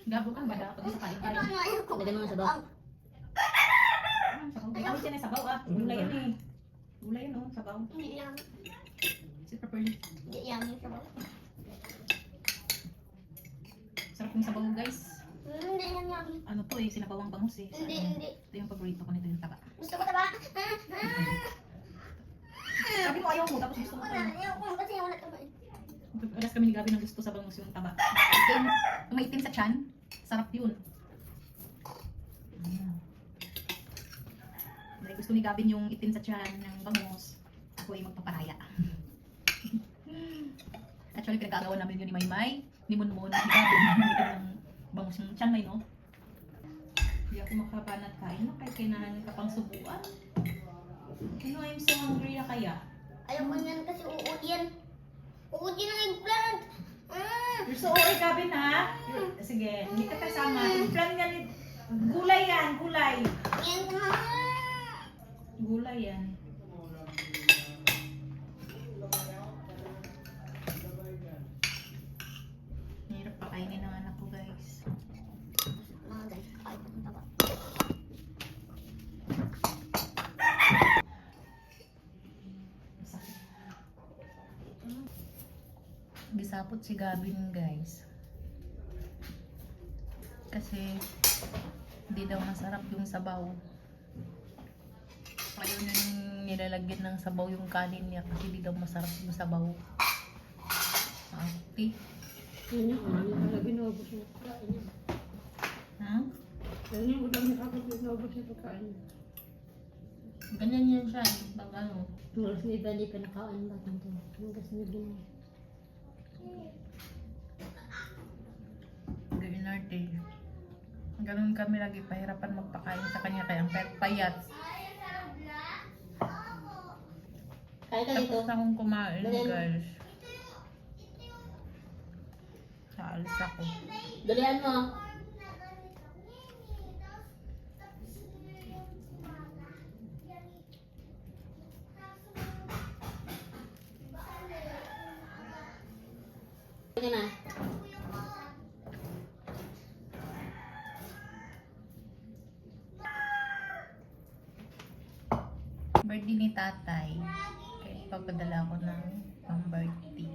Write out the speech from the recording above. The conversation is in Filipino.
Gabo kang bada pag sa kain. Lagyan mo nga sa bawang. Sabaw. Ay, awit yan ay sabaw ah. Gulay yan eh. Gulay yan oh, sabaw. Hindi yan. Sit properly. Hindi yan yung sabaw. Sarap yung sabaw guys. Hindi yan yan. Ano to eh, sinabawang bangus eh. Hindi, Ano, hindi. ito yung paborito ko nito yung taba. Gusto ko taba. Sabi mo ayaw mo, tapos gusto mo Wala, to. ayaw ko kasi wala taba. Alas kami ni Gabi ng gusto sa bangus yung taba. Itim, maitim sa tiyan, sarap yun. Dahil gusto ni Gabin yung itim sa tiyan ng bangus, ako ay magpaparaya. Actually, pinagkagawa namin yun ni Maymay, ni Munmon, ni Gabin, yung itim ng bangus yung tiyan may no. Hindi ako makapanat kain na kahit kailangan ka pang subuan. Ano, I'm so hungry na kaya. Ayaw ko yan kasi uod yan. Uod yan ang eggplant. You're so okay, Gabin, ha? Sige, hindi ka kasama. Yung plan niya, gulay yan, gulay. Yan ko. Gulay yan. Hirap pakainin ng anak ko, guys. Mga guys, kahit akong taba. Masakit. Gisapot si Gabin, guys. Kasi hindi daw masarap yung sabaw. Ayaw na nung nilalagyan ng sabaw yung kanin niya kasi hindi daw masarap yung sabaw. Ate. Yun yung ano, binubos yung pagkain niya. Ha? Yun yung ulam niya kapag binubos yung pagkain niya. Ganyan yan siya. Pag ano. Malas na iba, hindi pa nakain ba ito. Hanggang sa naging Gawin natin. Ganun kami lagi pahirapan magpakain sa kanya kaya ang payat. kaya ka dito. Tapos na akong kumain, Dali mo. guys. Saalis ako. Dalian mo. Sige na. Birthday ni tatay. Kaya ipapadala ko ng pang birthday.